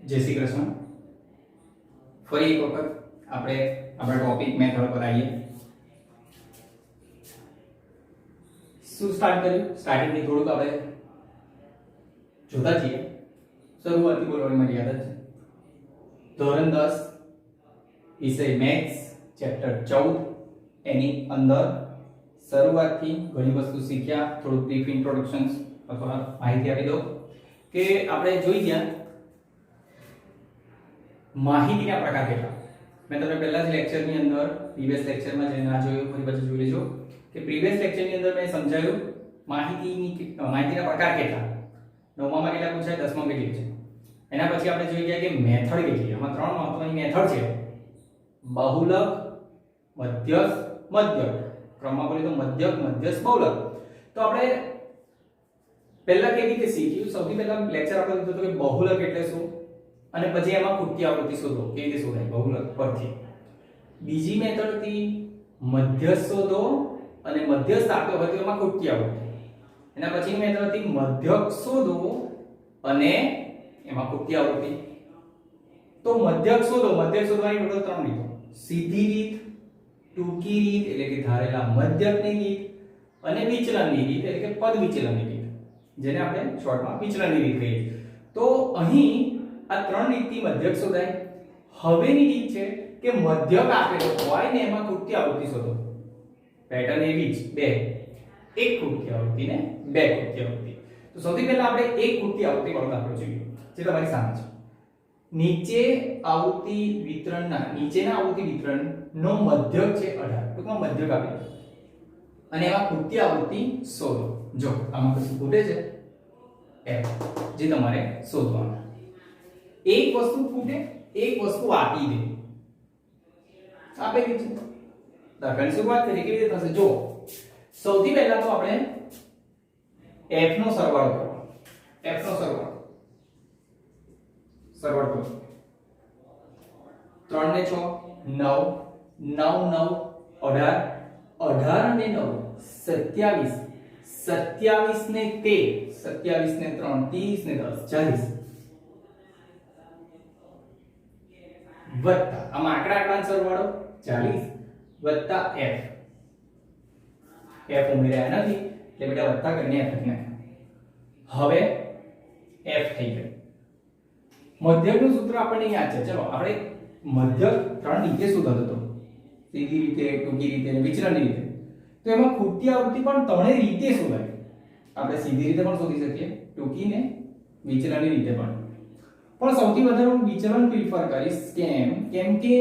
જય શ્રી કૃષ્ણ. ફરી એક વખત આપણે આપણા ટોપિક મેથડ પર આવીએ. શું સ્ટાર્ટ કર્યું? સ્ટાર્ટિંગથી થોડુંક આપણે જોતા જઈએ. શરૂઆતથી બોલવાની મારી આદત છે. ધોરણ 10 વિષય મેથ્સ ચેપ્ટર 14 એની અંદર શરૂઆતથી ઘણી વસ્તુ શીખ્યા. થોડું બ્રીફ ઇન્ટ્રોડક્શન અથવા માહિતી આપી દો કે આપણે જોઈ ગયા માહિતીના પ્રકાર કેટલા. મેં તમને પહેલા જ લેક્ચરની અંદર પ્રીવિયસ લેક્ચરમાં જે ના જોયું ફરી પાછું જોઈ લેજો કે પ્રીવિયસ લેક્ચરની અંદર મેં સમજાવ્યું માહિતીના પ્રકાર કેટલા, નવમામાં કેટલા પૂછાય, 10માં કેટલી છે. એના પછી આપણે જોઈ ગયા કે મેથડ કેટલી. આમાં ત્રણ મહત્વની મેથડ છે: બહુલક, મધ્યસ્થ, મધ્યક. ક્રમમાં બોલીએ તો મધ્યક, મધ્યસ્થ, બહુલક. તો આપણે પહેલા કેવી રીતે શીખ્યું? સૌથી પહેલા લેક્ચર આપણે લીધો હતો કે બહુલક એટલે શું, અને પછી એમાં ખૂટતી આવૃત્તિ શોધો, કેવી રીતે શોધાય બહુલક પરથી. બીજી મેથડ હતી મધ્યસ્થ શોધો, અને મધ્યસ્થ આપ્યો હોય તો એમાં ખૂટતી આવૃત્તિ. એના પછીની મેથડ હતી મધ્યક શોધો અને એમાં ખૂટતી આવૃત્તિ. તો મધ્યક શોધો, મધ્યક શોધવાની ટોટલ ત્રણ રીતો: સીધી રીત, ટૂંકી રીત એટલે કે ધારેલા મધ્યકની રીત, અને વિચલનની રીત એટલે કે પદ વિચલનની રીત, જેને આપણે શોર્ટમાં વિચલનની રીત કહીએ. તો અહીં આ ત્રણ રીતથી મધ્યક શોધાય. હવેની રીત છે કે મધ્યક આપેલો હોય ને એમાં ખૂટતી આવૃત્તિ શોધો. પેટર્ન એવી જ બે, એક ખૂટતી આવૃત્તિ ને બે ખૂટતી આવૃત્તિ. તો સૌથી પહેલા આપણે એક ખૂટતી આવૃત્તિ વાળો દાખલો જોઈએ જે તમારી સામે છે. નીચેના આવૃત્તિ વિતરણનો મધ્યક છે 18. ટૂંકમાં મધ્યક આપેલો અને એમાં ખૂટતી આવૃત્તિ શોધો. જો આમાં પછી ખૂટે છે f, જે તમારે શોધવાનું. એક વસ્તુ ખૂટે, એક વસ્તુ આપી દે, આપેલી છે. દાખલાની શરૂઆત કરીએ. કેવી રીતે થશે? જો સૌથી પહેલા તો આપણે f નો સરવાળો કરો. f નો સરવાળો કરો. 3 ને 6 9, 9 9 18, 18 અને 9 27, 27 ને 13, 27 ને 3 30 ને 10 40 વત્તા આમાં આંકડાનો સરવાળો 40 વત્તા f. f ઉમેર્યા નથી એટલે બેટા વત્તા કરીને f લખી નાખ્યા. હવે f થઈ ગયું. મધ્યકનું સૂત્ર આપણને યાદ છે. ચલો આપણે મધ્યક ત્રણ રીતે શોધતો હતો: સીધી રીતે, ટૂંકી રીતે અને વિચલનની રીતે. તો એમાં ખૂટતી આવૃત્તિ પણ ત્રણેય રીતે શોધાય. આપણે સીધી રીતે પણ શોધી શકીએ, ટૂંકી ને વિચલનની રીતે પણ. પણ સૌથી વધારે હું વિચલન પ્રિફર કરીશ. કેમ કે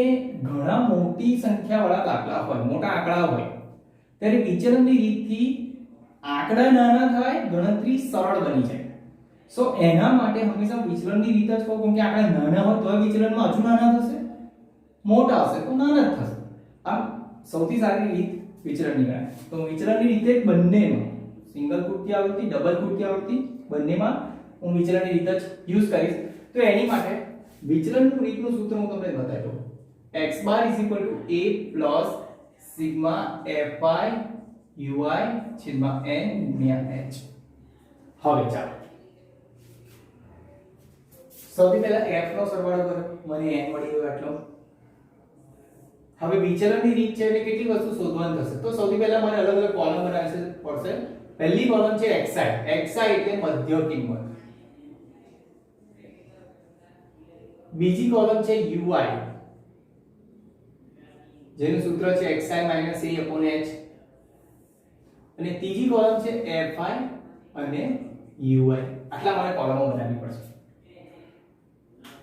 ઘણા મોટી સંખ્યાવાળા દાખલા હોય, મોટા આંકડા હોય, ત્યારે વિચલનની રીતથી આંકડા નાના થાય, ગણતરી સરળ બની જાય. સો એના માટે હંમેશા વિચલનની રીત જ કહું. કેમ કે આંકડા નાના હોય તો વિચલનમાં હજુ નાના થશે, મોટા હશે તો નાના જ થશે. આમ સૌથી સારી રીત વિચલનની ગણાય. તો વિચલનની રીતે બંનેમાં, સિંગલ ખૂટતી આવૃત્તિ, ડબલ ખૂટતી આવૃત્તિ, બંનેમાં હું વિચલનની રીત જ યુઝ કરીશ. તો એની માટે વિચલનનું રીતનું સૂત્ર હું તમને બતાવી દઉં. x bar a plus sigma fi ui છેદમાં n ગુણ્યા h. હવે ચાલો સૌથી પહેલા f નો સરવાળો કરો. મને n મળી ગયો આટલો. હવે વિચલનની રીત છે એટલે કેટલી વસ્તુ શોધવાની થશે. તો સૌથી પહેલા મારે અલગ અલગ કોલમ બનાવવી પડશે. પહેલી કોલમ છે xi. xi એટલે મધ્ય કિંમત. બીજી કોલમ છે ui, જેનું સૂત્ર છે xi - a/h. અને ત્રીજી કોલમ છે fi અને ui. આટલા મારે કોલમો બનાવવી પડશે.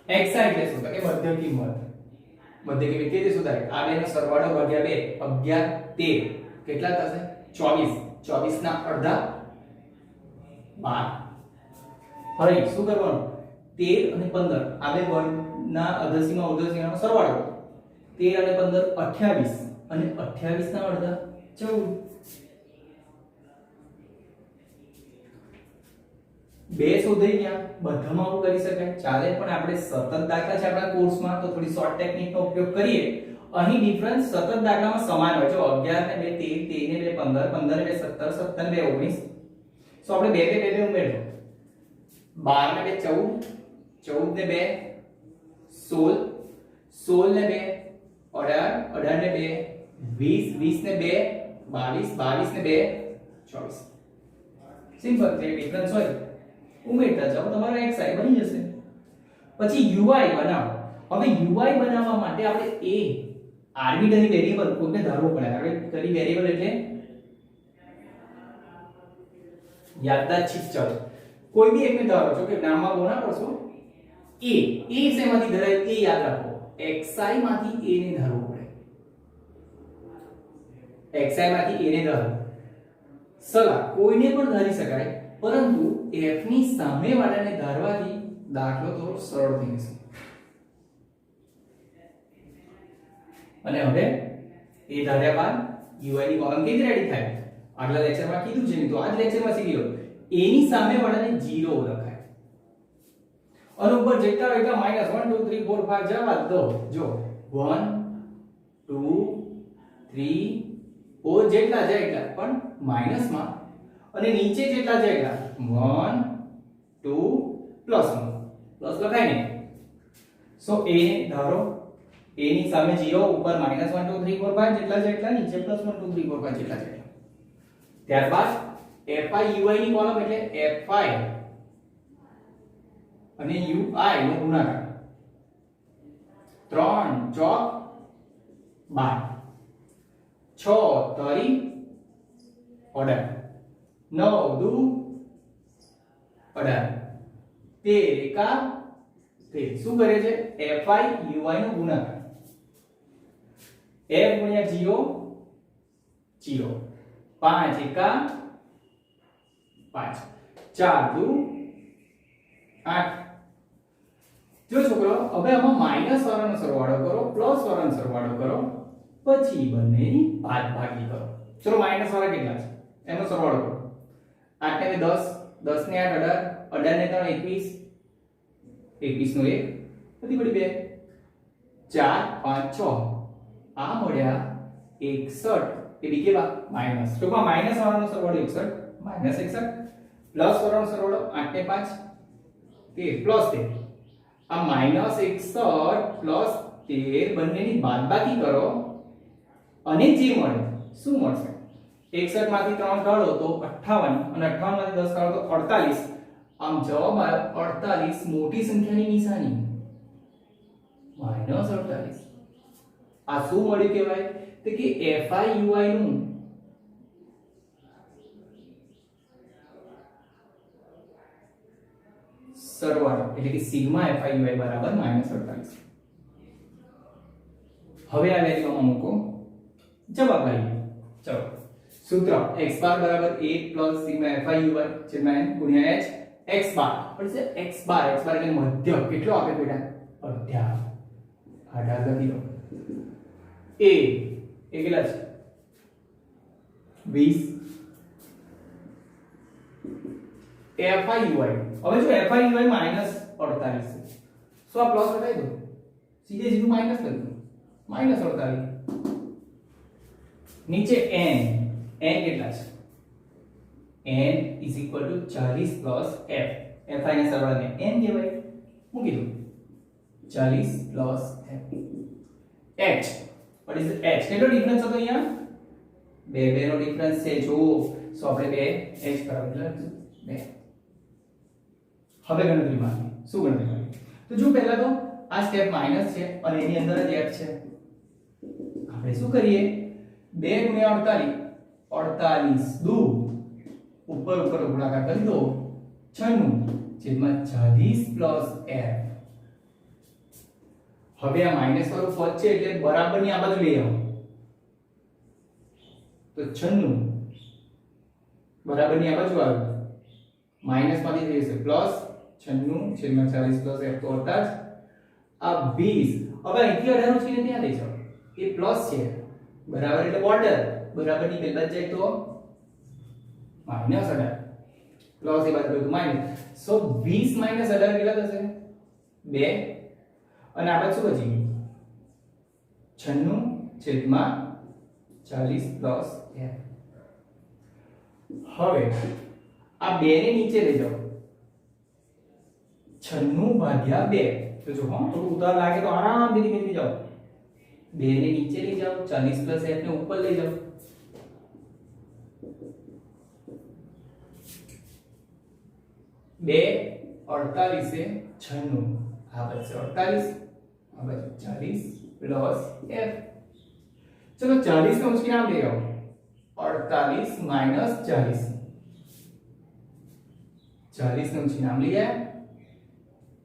xi એટલે શું? કે મધ્ય કિંમત. મધ્ય કિંમત કેવી રીતે શોધાય? આ બેનો સરવાળો ભાગ્યા 2 11 13 કેટલા થશે? 24. 24 ના અડધા 12. હવે શું કરવાનું? 13 અને 15 આ બે વર્ગના અધસીમા ઉર્ધ્વસીમાનો સરવાળો. 13 અને 15 28 અને 28 ના અડધા 14. બે શોધાઈ ગયા. બધામાં આવું કરી શકાય, ચાલે. પણ આપણે સતત દાખલા છે આપણા કોર્સમાં, તો થોડી શોર્ટ ટેકનિકનો ઉપયોગ કરીએ. અહીં ડિફરન્સ સતત દાખલામાં સમાન હોય. જો 11 ને 2 13, 13 ને 2 15, 15 ને 2 17, 17 ને 2 19. સો આપણે 2 ઉમેરજો. 12 ને 2 14, 14 ને 2 16 16 ને 2 18 18 ને 2 20 20 ને 2 22 22 ને 2 24 સિમ્પલ છે ડિફરન્સ હોય ઉમેરતા જાઓ તમારો xi બની જશે પછી ui બનાવો હવે ui બનાવવા માટે આપણે a આર્બિટરી વેરીએબલ કોઈને ધારવો પડે આર્બિટરી વેરીએબલ એટલે યાદદાસ્ત ચલ કોઈ બી એકને ધારો છો કે નામમાં બોના કરશો a શેમાંથી ધરાય એ યાદ રાખો xi માંથી a ને ધારવો પડે xi માંથી a ને ધારો સલા કોઈને પણ ધારી શકાય પરંતુ f ની સામેવાળાને ધારવાથી દાખલો તો સરળ થઈ જશે અને હવે એ ધાર્યા બાદ ui ની કોલમ કેવી રેડી થાય આગલા લેક્ચરમાં કીધું છે તો આજ લેક્ચરમાં શીખી લો a ની સામેવાળાને 0 લખાય અને ઉપર જેટલા એટલા -1 2 3 4 5 જવા દો જો 1 2 3 4 જેટલા જાય એટલા પણ માઈનસમાં અને નીચે જેટલા જાય એટલા 1 2 પ્લસ લખાય ને સો a ને ધારો a ની સામે 0 ઉપર -1 2 3 4 5 જેટલા છે એટલા નીચે +1 2 3 4 5 જેટલા છે ત્યારબાદ fi ui ની કોલમ એટલે fi અને ui નો ગુણાકાર 3 ચોક 12 6 તરી 18 9 દુ 18 13 એકા 13 શું કરે છે fi ui નો ગુણાકાર f ગુણ્યા 0 0 5 એકા 5 4 દુ 8 જો છોકરો હવે આમાં માઈનસ વાળાનો સરવાળો કરો પ્લસ વાળાનો સરવાળો કરો પછી બંનેની બાદબાકી કરો ચલો માઈનસ વાળા કેટલા છે એનો સરવાળો કરો 8 ને 10 10 ને 8 18 18 ને 3 21 નો 1 બધી બડી 2 4 5 6 આ મળ્યા 61 એ બી કેવા માઈનસ તો માઈનસ વાળાનો સરવાળો 61 માઈનસ 61 પ્લસ વાળાનો સરવાળો 8 ને 5 13 પ્લસ 13 આ માઈનસ 61 પ્લસ 13 બંનેની બાદબાકી કરો અને જે મળે શું મળશે 61 માંથી 3 કાઢો તો 58 અને 58 માંથી 10 કાઢો તો 48 આમ જવાબ આવ્યો 48 મોટી સંખ્યાની નિશાની -48 આ શું મળ્યું કહેવાય તો કે fi ui નું સરવાળો એટલે કે સિગ્મા fi ui બરાબર -48 હવે આ વેલ્યુમાં મૂકો જવાબ આવી ચલો સૂત્ર x બાર બરાબર 1 સિગ્મા fi ui છેદમાં n ગુણ્યા h x બાર એટલે x બાર એટલે મધ્ય કેટલો આપે બેટા અધ્યાય આડા લખી દો a કેટલા છે 20 fi ui હવે જો fi ui -48 છે સો આ પ્લસ લગાવી દો સીધે સીધું માઈનસ લખી દો -48 નીચે n કેટલા છે n = 40 f fi ના સરવાળાને n કહેવાય મૂકી દો 40 f h what is h કેટલો ડિફરન્સ હતો અહીંયા 2 નો ડિફરન્સ છે જો સો આપણે 2 h બરાબર 2 હવે ગણતરી માં શું ગણતરી કરવી તો જો પહેલા તો આ સ્ટેપ માઈનસ છે અને એની અંદર જ f છે આપણે શું કરીએ 2 ગુણ્યા 48 દુ ઉપર ગુણાકાર કરી દો 96 છેદમાં 40 f હવે આ માઈનસ વાળું પદ છે એટલે બરાબરની આ બાજુ લઈ આવો તો 96 બરાબરની આ બાજુ આવે માઈનસ માંથી થઈ જશે પ્લસ 96 છેદમાં 40 f તો હતા જ આ 20 હવે અહીંથી 18 છે ત્યાં લઈ જાઓ એ પ્લસ છે બરાબર એટલે બોર્ડર બરાબરની પહેલા જ જાય તો -18 પ્લસ એ બાજુ તો માઈનસ સો 20 18 કેટલા થશે 2 અને આ બાજુ શું બચી ગયું 96 છેદમાં 40 f હવે આ 2 ને નીચે લઈ જાઓ 96 ભાગ્યા 2 तो जो हाँ थोड़ा उतार लागे तो आराम से धीमे जाओ, 2 ने नीचे ले जाओ, 40 प्लस f ने ऊपर ले जाओ। 2 48 से 96 આ બચશે 48, આ બચે 40 પ્લસ f। चलो 40 का उसके नाम ले आओ, 48 माइनस 40, 40 ने उसके नाम लिया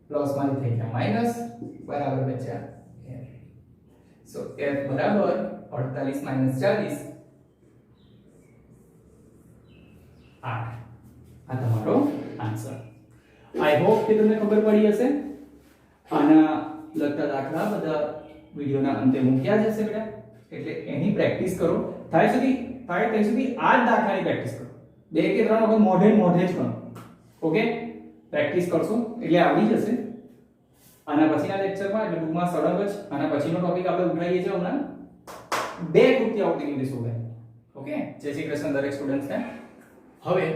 प्लस माइनस થઈ ગયા माइनस बराबर बचा f। सो f बराबर 48 माइनस 40 8। આ તમારો આન્સર। आई होप કે તમને ખબર પડી હશે। આના લગતા દાખલા બધા વિડિયોના અંતે મૂક્યા જશે બેટા, એટલે એની પ્રેક્ટિસ કરો। થાય ત્યાં સુધી આ જ દાખલાની પ્રેક્ટિસ કરો, 2 કે 3 વખત મોઢે જ કરો। ઓકે, પ્રેક્ટિસ કરશો એટલે આવડી જશે। આના પછીના લેક્ચરમાં એટલે ટૂંકમાં સળંગ જ આના પછીનો ટોપિક આપણે ઉઠાવીએ છીએ હમણાં 2 કૃતિ આવતી ઇંગ્લિશ હોય। ઓકે, જય શ્રી કૃષ્ણ દરેક સ્ટુડન્ટ્સને। હવે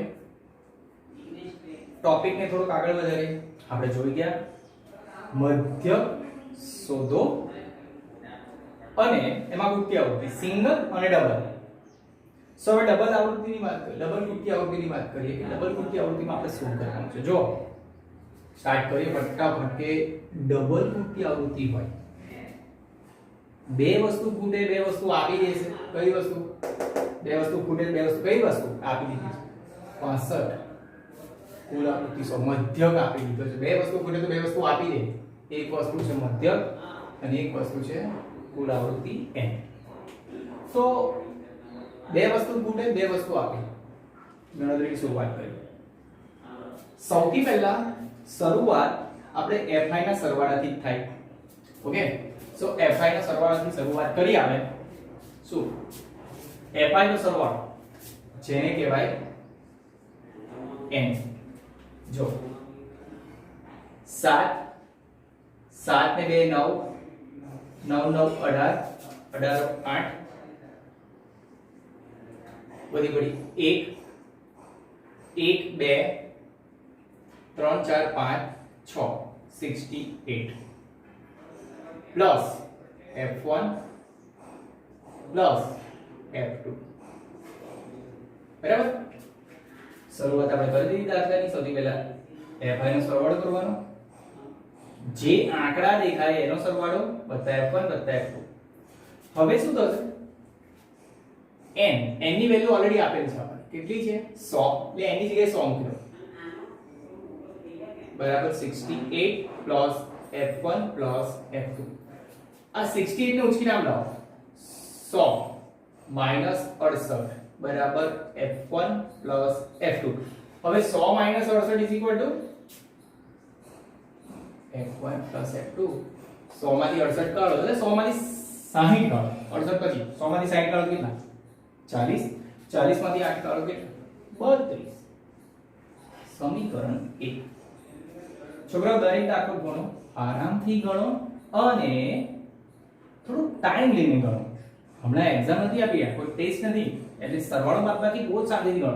टॉपिक ने थोड़ा आगे વધારે આપણે જોઈ ગયા મધ્યક શોધો અને એમાં કૃતિ આવૃત્તિ સિંગલ અને ડબલ। સો હવે ડબલ આવૃત્તિની વાત કરીએ, ડબલ કૃતિ આવૃત્તિની વાત કરીએ કે ડબલ કૃતિ આવૃત્તિમાં આપણે શું કરવાનું છે। જો સ્ટાર્ટ કરીએ ફટાફટ કે ડબલ કૃતિ આવૃત્તિ હોય, 2 વસ્તુ ખૂટે 2 વસ્તુ આપી દેશે। કઈ વસ્તુ? 2 વસ્તુ ખૂટે 2 વસ્તુ કઈ વસ્તુ આપી દીધી છે? 65 कुल आवृत्ति 100 मध्यक आपी दीधो छे। 2 वस्तु ખૂટે તો 2 वस्तु આપી દે, એક વસ્તુ છે મધ્યક અને એક વસ્તુ છે કુલ આવૃત્તિ n। તો 2 વસ્તુ ખૂટે 2 વસ્તુ આપી, ગણતરીની શરૂઆત કરીએ। સૌથી પહેલા શરૂઆત આપણે fi ના સરવાળાથી જ થાય। ઓકે, સો fi ના સરવાળાથી શરૂઆત કરી આપણે શું fi નો સરવાળો જેને કહેવાય n। जो 7 7 ने 2 9 9 9 18 18 8 बड़ी बड़ी 1 1 2 3 4 5 6 68 प्लस f1 प्लस f2 बराबर। શરૂઆત આપણે કરી દીધી દાખલાની। સૌથી પહેલા fi નો સરવાળો કરવાનો, જે આંકડા દેખાય એનો સરવાળો વત્તા f1 વત્તા f2। હવે શું થશે? n ની વેલ્યુ ઓલરેડી આપેલ છે આપણે, કેટલી છે? 100, એટલે n ની જગ્યાએ 100 મૂકી દો બરાબર 68 પ્લસ f1 પ્લસ f2। આ 68 ને ઉચકી નામ લાવો, 100 માઈનસ 68 बराबर f1 प्लस f2। હવે 100 minus 68 is equal to f1 plus f2। 100 માંથી 68 કાઢો એટલે 100 માંથી 60 કાઢો, 68 પછી 100 માંથી 60 કાઢો કેટલા? 40। 40 માંથી 8 કાઢો કેટલા? 32। સમીકરણ 1। છોકરાઓ દરેક દાખલો ગણો, આરામથી ગણો અને થોડો ટાઈમ લઈને ગણો। હમણાં એક્ઝામ નથી આપી, કોઈ ટેસ્ટ નથી, એટલે સરવાળો બાદબાકી બહુ શાંતિથી ગણો।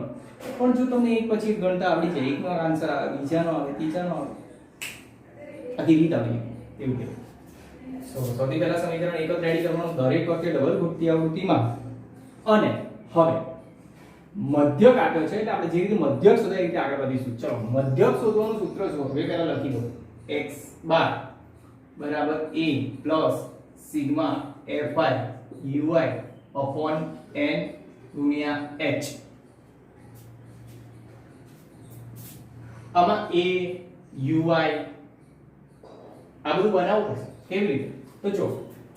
પણ જો તમને એક પછી એક ગણતા આવડી જાય, એકનો આન્સર આવે, બીજાનો આવે, ત્રીજાનો આવે, આખી રીત આવડી એવું કે સૌથી પહેલા સમીકરણ 1 જ રેડી કરવાનું દરેક વખતે ડબલ કૃતિ આવૃત્તિમાં। અને હવે મધ્યક આપ્યો છે એટલે આપણે જે રીતે મધ્યક શોધાય એ રીતે આગળ વધીશું। ચલો મધ્યક શોધવાનું સૂત્ર શું? હવે પહેલા લખી દો, x બાર બરાબર a plus sigma fi ui upon n ગુણ્યા h। આમાં a ui આ બધું બનાવવું પડશે। કેવી રીતે? તો જો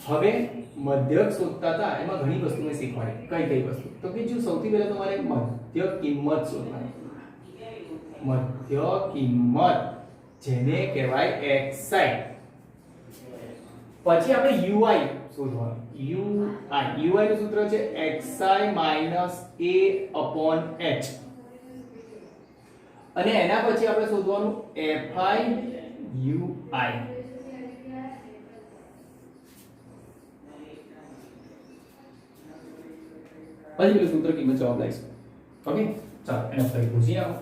હવે મધ્યક શોધતા હતા એમાં ઘણી વસ્તુ મેં શીખવાડી। કઈ વસ્તુ? તો કે જો સૌથી પહેલા તમારે મધ્ય કિંમત શોધવાની, મધ્ય કિંમત જેને કહેવાય xi। પછી આપણે ui શોધવાનું, ui નું સૂત્ર છે xi a upon h। અને એના પછી આપણે શોધવાનું fi ui। પછી પેલું સૂત્ર કિંમત જવાબ લાવીશું। ઓકે, ચાલો એને ફરી પૂછી આવો,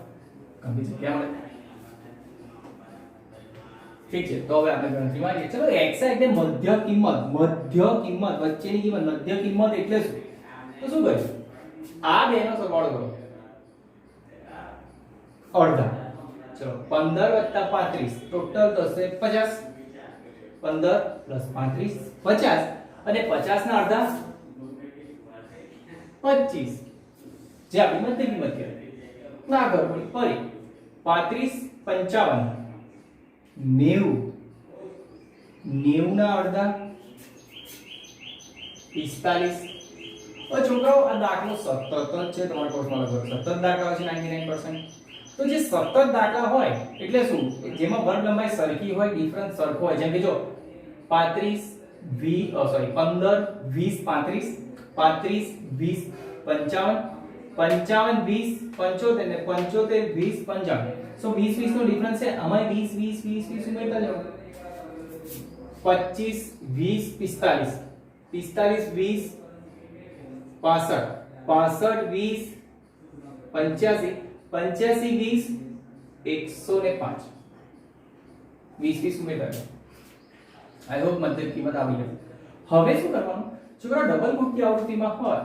કંપી જગ્યા મળે। ઠીક છે, તો હવે આપણે ગણતરી મારીએ. ચલો xi એટલે મધ્ય કિંમત વચ્ચેની કિંમત. મધ્ય કિંમત એટલે શું? તો શું કરીશું? આ બેનો સરવાળો કરો, અડધા. ચલો 15 + 35 ટોટલ થશે 50. 15 + 35 50 અને 50 ના અડધા 25, જે આપણી મધ્ય કિંમત કહેવાય. ના ખબર પડી ફરી 35 55 90 90 ના અડધા 45. છોકરાઓ આ દાખલો સતત જ છે તમારા કોર્સમાં. લગભગ સતત દાખલા છે 99%. તો જે સતત દાખલા હોય એટલે શું? જેમાં વર્ગ લંબાઈ સરખી હોય, ડિફરન્સ સરખો હોય. જેમ કે જો 35 15 20 35 35 20 55 55 20 75 ને 75 20 55. સો 20 20 નો ડિફરન્સ છે. આમાં 20 20 20 20 ઉમેરતા જાઓ. 25 20 45 45 20 65 65 20 85 85 20 105. 20 20 ઉમેરતા જાઓ. આઈ હોપ મધ્ય કિંમત આવી ગઈ. હવે શું કરવાનું? છોકરા ડબલ ગુણ્કી આવૃત્તિમાં હોય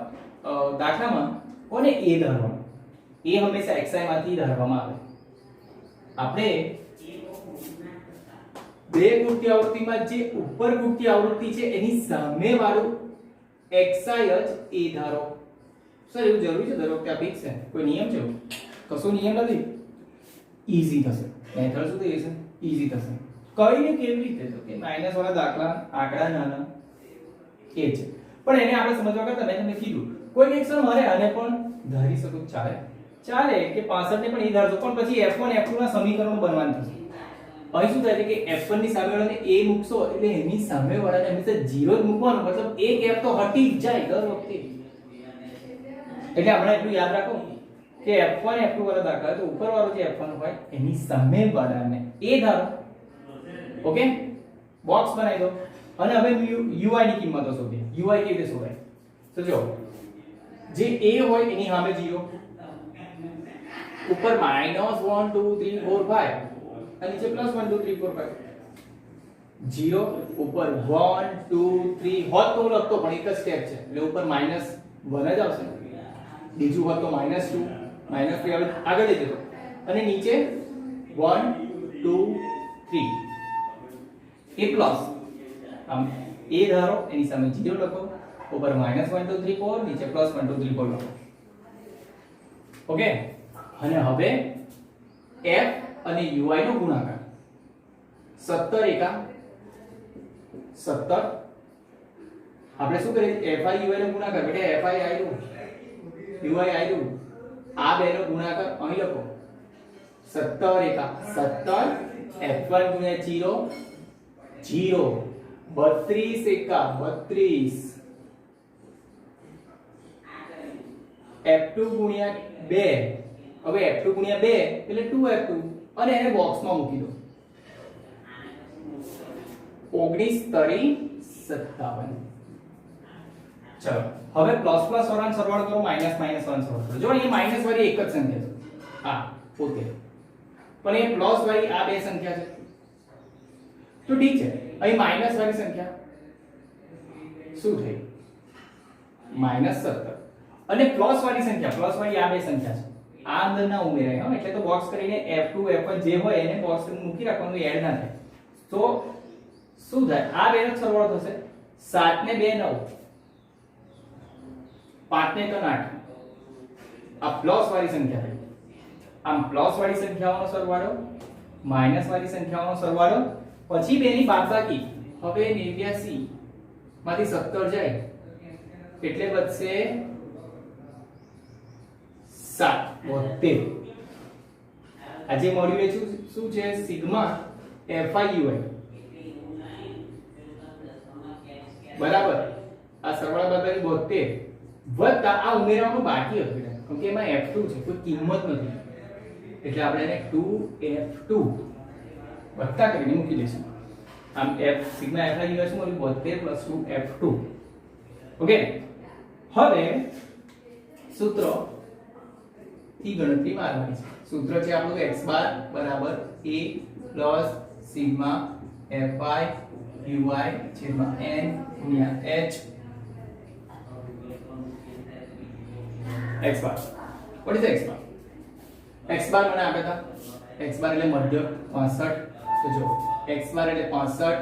દાખલામાં કોને a ધારવાનું? a હંમેશા xi માંથી ધારવામાં આવે. આપણે બે ગુણકી આવૃત્તિમાં જે ઉપર ગુણકી આવૃત્તિ છે એની સામે વાળું xi જ a ધારો. સર એવું જરૂરી છે દર વખતે આ ફિક્સ છે? કોઈ નિયમ છે? કશો નિયમ નથી. ઈઝી થશે. મેથડ શું થઈ જશે? ઈઝી થશે. કઈ ને કેવી રીતે? તો કે માઈનસ વાળા દાખલા આંકડા નાના એ છે, પણ એને આપણે સમજવા કરતા મેં તમને કીધું કોઈ એક સર મારે આને પણ ધારી શકું ચાલે કે 65 ને પણ એ ધારજો, પણ પછી f1 f2 ના સમીકરણો બનવાનું થશે. અહીં શું થાય છે કે f1 ની સામે વાળાને a મૂકશો એટલે એની સામે વાળાને હંમેશા 0 જ મૂકવાનું. મતલબ એક f તો હટી જ જાય દર વખતે. એટલે આપણે એટલું યાદ રાખો કે f1 f2 વાળા દાખલા તો ઉપર વાળો જે f1 હોય એની સામે વાળાને a ધારો. ઓકે, બોક્સ બનાવી દો. અને હવે ui ની કિંમતો શોધીએ. ui કેવી રીતે શોધાય? તો જો જે a હોય એની સામે 0, ઉપર -1 2 3 4 5 અને નીચે +1 2 3 4 5. 0 ઉપર 1 2 3 હોત તો હું લખતો, પણ એક જ સ્ટેપ છે એટલે ઉપર -1 જ આવશે. બીજું હોત તો -2 -3 આવે, આગળ લઈ જતો. અને નીચે 1 2 3 એ પ્લસ આમ a ધારો એની સામે 0 લખો, ઉપર -1 2 3 4 નીચે +1 2 3 4 લખો. ઓકે, અને હવે f અને ui નો ગુણાકાર 17 એકા 17. આપણે શું કરીએ? fi ui નો ગુણાકાર બેટા fi આવ્યું, ui આવ્યું, આ બેનો ગુણાકાર અહીં લખો. 17 એકા 17 f1 ગુણ્યા 0 0 32 એકા 32 f2 ગુણ્યા 2. હવે f2 ગુણ્યા 2 એટલે 2f2 અને એને બોક્સમાં મૂકી દો. 19 તરી 57. ચલો હવે પ્લસ પ્લસ વાળાનો સરવાળો કરો, માઈનસ માઈનસ વાળાનો સરવાળો કરો. જો અહીં માઈનસ વાળી એક જ સંખ્યા છે આ પોતે, પણ એ પ્લસ વાળી આ બે સંખ્યા છે. તો ઠીક છે, અહીં માઈનસ વાળી સંખ્યા શું થઈ? -17. અને પ્લસ વાળી સંખ્યા, પ્લસ વાળી આ બે સંખ્યા છે, આ અંદર ના ઉમેરાય હા. એટલે તો બોક્સ કરીને f2 f1 જે હોય એને બોક્સ કરીને મૂકી રાખવાનું, એડ ના થાય. તો શું થાય? આ બેનો સરવાળો થશે 7 ને 2 9, 5 ને 3 8. આ પ્લસ વાળી સંખ્યા થઈ. આમ પ્લસ વાળી સંખ્યાઓનો સરવાળો, માઈનસ વાળી સંખ્યાઓનો સરવાળો, પછી બેની બાદબાકી. હવે 89 માંથી 17 જાય એટલે બચશે 7 72. આ જે મળ્યું એ શું છે? સિગ્મા fi ui બરાબર. આ સરવાળા બાદબાકી 72 વત્તા આ ઉમેરવાનું બાકી હતું કેમ કે એમાં f2 છે, કોઈ કિંમત નથી એટલે આપણે એને 2f2 વત્તા કરીને મૂકી દઈશું. આમ f સિગ્મા fi ui શું મળ્યું? 72 + 2f2. ઓકે, હવે સૂત્ર થી ગણતરી મારવાની છે. સૂત્ર છે આપણું x બાર બરાબર a plus sigma fi ui છેદમાં n ગુણ્યા h x bar. What is x bar? x bar મને આપ્યા હતા. x bar એટલે મધ્ય 65. તો જો x bar એટલે 65.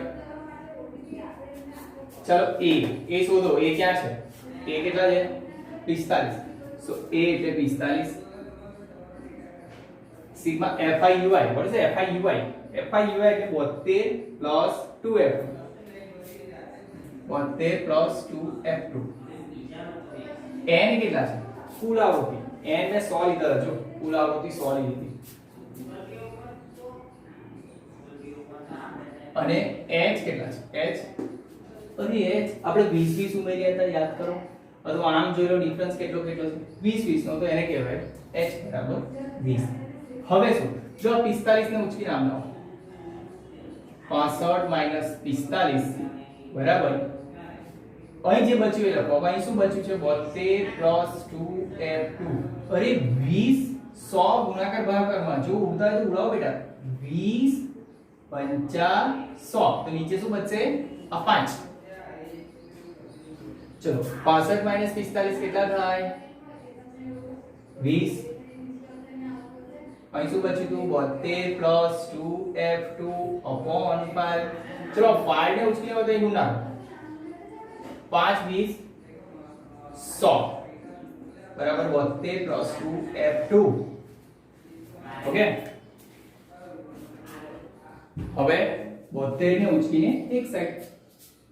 ચલો a શોધો. a ક્યાં છે? a કેટલા છે? 45. સો a એટલે 45. Sigma fi ui. What is fi ui? fi ui એટલે 72 plus 2f2. 72 plus 2f2. n કેટલા છે? કુલ આવૃત્તિ. n ને 100 લીધા જો. કુલ આવૃત્તિ 100 લીધી. અને h કેટલા છે? h અને h આપણે 20 20 ઉમેર્યા હતા યાદ કરો. અથવા આમ જોઈ લો ડિફરન્સ કેટલો છે 20 20 નો, તો એને કહેવાય h બરાબર 20. હવે શું? જો 45 ને ઉચકી નામ લો. 65 માઈનસ 45 બરાબર અહીં જે બચ્યું એ લખો. અહીં શું બચ્યું છે? 72 પ્લસ 2f2. અરે 20 100 ગુણાકાર ભાગાકારમાં જો ઉડતા હોય તો ઉડાવો બેટા. 20 50 100 તો નીચે શું બચશે? આ 5. ચલો 65 માઈનસ 45 કેટલા થાય? 20. અહીં શું બચ્યું હતું? 72 પ્લસ 2f2 અપોન 5. ચલો 5 ને ઉચકી લો તો એનું નામ 5 20 100 બરાબર 72 પ્લસ 2f2. ઓકે. હવે 72 ને ઉચકીને એક સાઈડ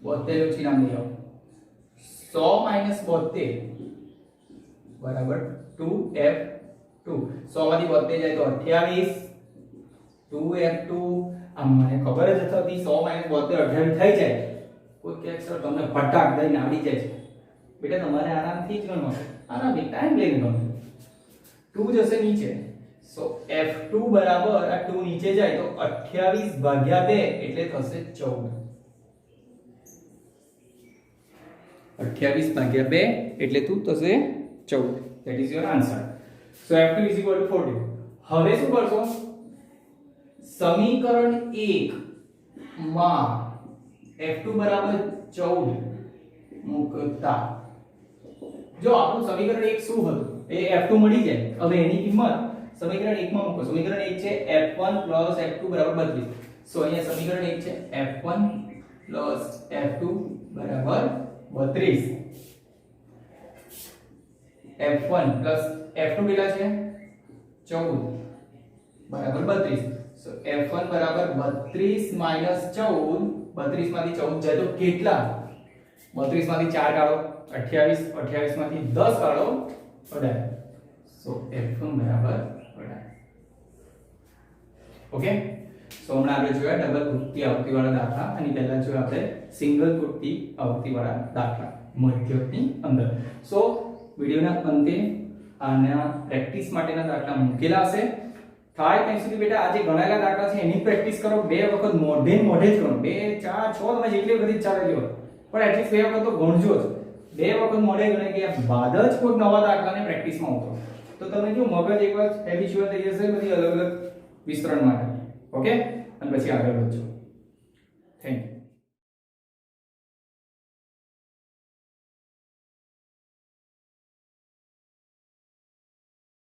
72 ઉચકીને આમ લઈ આવો. 100 માઈનસ 72 બરાબર 2f2. 100 માંથી 72 જાય તો 28. 2f2 આમ મને ખબર જ હતી 100 માઈનસ 72 28 થઈ જાય. કોઈ કે સર તમને ફટાક દઈને આવડી જાય છે. બેટા તમારે આરામથી જ ગણવાનું. આરામથી ટાઈમ લઈને ગણવાનું. 2 જશે નીચે. સો f2 બરાબર આ 2 નીચે જાય તો 28 ભાગ્યા 2 એટલે થશે 14. 28 ભાગ્યા 2 એટલે તું થશે 14. That is your answer. So f2 is equal to 40. હવે શું કરશો? સમીકરણ 1 માં f2 બરાબર 14 મૂકતા જો આપણું સમીકરણ 1 શું હતું? એ f2 મળી જાય. હવે એની કિંમત સમીકરણ 1 માં મૂકો. સમીકરણ 1 છે f1 f2 બરાબર 32. સો અહીંયા સમીકરણ 1 છે f1 f2 બરાબર 32. f1 f2 કેટલા છે? 14 બરાબર 32. સો f1 બરાબર 32 માઈનસ 14. 32 માંથી 14 જાય તો કેટલા? 32 માંથી 4 કાઢો 28. 28 માંથી 10 કાઢો 18. સો f1 બરાબર 18. ઓકે. સો હમણાં આપણે જોયા ડબલ કૃતિ આવૃત્તિ વાળા દાખલા અને પહેલા જોયા આપણે સિંગલ કૃતિ આવૃત્તિ વાળા દાખલા મધ્યકની અંદર. સો વિડિયોના અંતે આના પ્રેક્ટિસ માટેના દાખલા મૂકેલા હશે. થાય ત્યાં સુધી બેટા આજે ગણાયેલા દાખલા છે એની પ્રેક્ટિસ કરો. 2 વખત મોઢે જ કરો. 2 4 6 તમે જેટલી બધી ચાલે લ્યો પણ એટલીસ્ટ 2 વખત તો ગણજો જ. 2 વખત મોઢે ગણે ગયા બાદ જ કોઈ નવા દાખલાને પ્રેક્ટિસમાં ઉતરો તો તમને જો મગજ એકવાર હેબિચ્યુઅલ થઈ જશે બધી અલગ અલગ વિસ્તરણ માટે. ઓકે. અને પછી આગળ વધજો.